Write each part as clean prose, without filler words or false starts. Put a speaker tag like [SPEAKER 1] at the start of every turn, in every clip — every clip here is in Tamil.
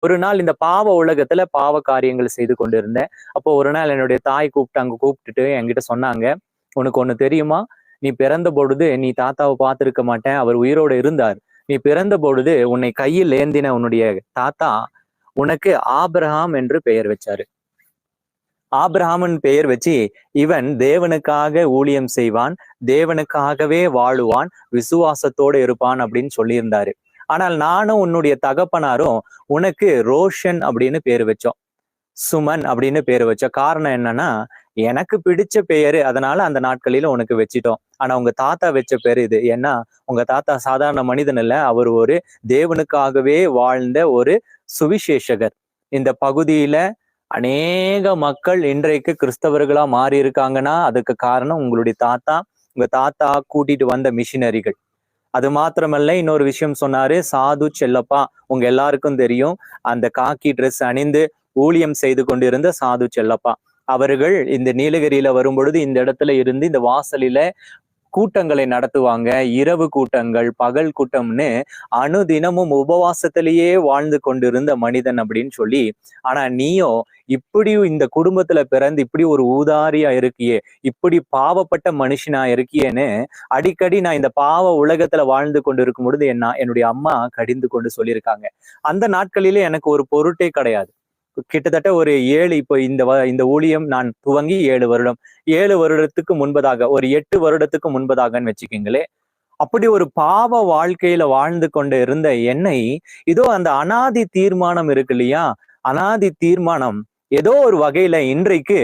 [SPEAKER 1] ஒரு நாள் இந்த பாவ உலகத்துல பாவ காரியங்கள் செய்து கொண்டிருந்தேன். அப்போ ஒரு நாள் என்னுடைய தாய் கூப்பிட்டுட்டு என்கிட்ட சொன்னாங்க, உனக்கு ஒண்ணு தெரியுமா? நீ பிறந்த பொழுது நீ தாத்தாவை பார்த்திருக்க மாட்டேன், அவர் உயிரோடு இருந்தார். நீ பிறந்த பொழுது உன்னை கையில் ஏந்தின உன்னுடைய தாத்தா உனக்கு ஆபிரகாம் என்று பெயர் வச்சாரு. ஆபிரகாமன் பெயர் வச்சு, இவன் தேவனுக்காக ஊழியம் செய்வான், தேவனுக்காகவே வாழுவான், விசுவாசத்தோடு இருப்பான் அப்படின்னு சொல்லியிருந்தாரு. ஆனால் நானும் உன்னுடைய தகப்பனாரும் உனக்கு ரோஷன் அப்படின்னு பேர் வச்சோம், சுமன் அப்படின்னு பேர் வச்சோம். காரணம் என்னன்னா, எனக்கு பிடிச்ச பெயரு, அதனால அந்த நாட்களில உனக்கு வச்சிட்டோம். ஆனா உங்க தாத்தா வச்ச பேரு இது. ஏன்னா உங்க தாத்தா சாதாரண மனிதன் இல்ல, அவர் ஒரு தேவனுக்காகவே வாழ்ந்த ஒரு சுவிசேஷகர். இந்த பகுதியில அநேக மக்கள் இன்றைக்கு கிறிஸ்தவர்களா மாறி இருக்காங்கன்னா அதுக்கு காரணம் உங்களுடைய தாத்தா, உங்க தாத்தா கூட்டிட்டு வந்த மிஷினரிகள். அது மாத்திரமல்ல, இன்னொரு விஷயம் சொன்னாரு, சாது செல்லப்பா. உங்க எல்லாருக்கும் தெரியும், அந்த காக்கி ட்ரெஸ் அணிந்து ஊழியம் செய்து கொண்டிருந்த சாது செல்லப்பா அவர்கள் இந்த நீலகிரியில வரும்பொழுது இந்த இடத்துல இருந்து இந்த வாசலில கூட்டங்களை நடத்துவாங்க. இரவு கூட்டங்கள், பகல் கூட்டம்னு அனுதினமும் உபவாசத்திலேயே வாழ்ந்து கொண்டிருந்த மனிதன் அப்படின்னு சொல்லி. ஆனா நீயோ இப்படியும் இந்த குடும்பத்துல பிறந்து இப்படி ஒரு ஊதாரியா இருக்கியே, இப்படி பாவப்பட்ட மனுஷனா இருக்கியேன்னு அடிக்கடி நான் இந்த பாவ உலகத்துல வாழ்ந்து கொண்டு இருக்கும் பொழுது என்னுடைய அம்மா கடிந்து கொண்டு சொல்லியிருக்காங்க. அந்த நாட்களிலே எனக்கு ஒரு பொருட்டே கிடையாது. கிட்டத்தட்ட ஒரு 7 இப்போ இந்த ஊழியம் நான் துவங்கி 7 வருடம், 7 வருடத்துக்கு முன்பதாக, ஒரு 8 வருடத்துக்கு முன்பதாகன்னு வச்சுக்கீங்களே. அப்படி ஒரு பாவ வாழ்க்கையில வாழ்ந்து கொண்டு இருந்த என்னை, இதோ அந்த அனாதி தீர்மானம் இருக்கு இல்லையா, அனாதி தீர்மானம் ஏதோ ஒரு வகையில இன்றைக்கு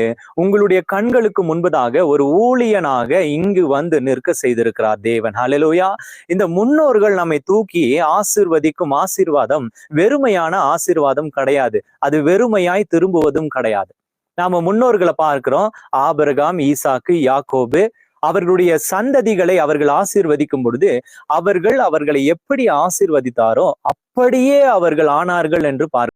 [SPEAKER 1] உங்களுடைய கண்களுக்கு முன்பதாக ஒரு ஊழியனாக இங்கு வந்து நிற்க செய்திருக்கிறார் தேவன். ஹல்லேலூயா. இந்த முன்னோர்கள் நம்மை தூக்கி ஆசீர்வதிக்கும் ஆசீர்வாதம் வெறுமையான ஆசீர்வாதம் கிடையாது. அது வெறுமையாய் திரும்புவதும் கிடையாது. நாம முன்னோர்களை பார்க்கிறோம், ஆபிரகாம், ஈசாக்கு, யாக்கோபு. அவர்களுடைய சந்ததிகளை அவர்கள் ஆசீர்வதிக்கும் பொழுது அவர்களை எப்படி ஆசீர்வதித்தாரோ அப்படியே அவர்கள் ஆனார்கள் என்று பார்க்கிறோம்.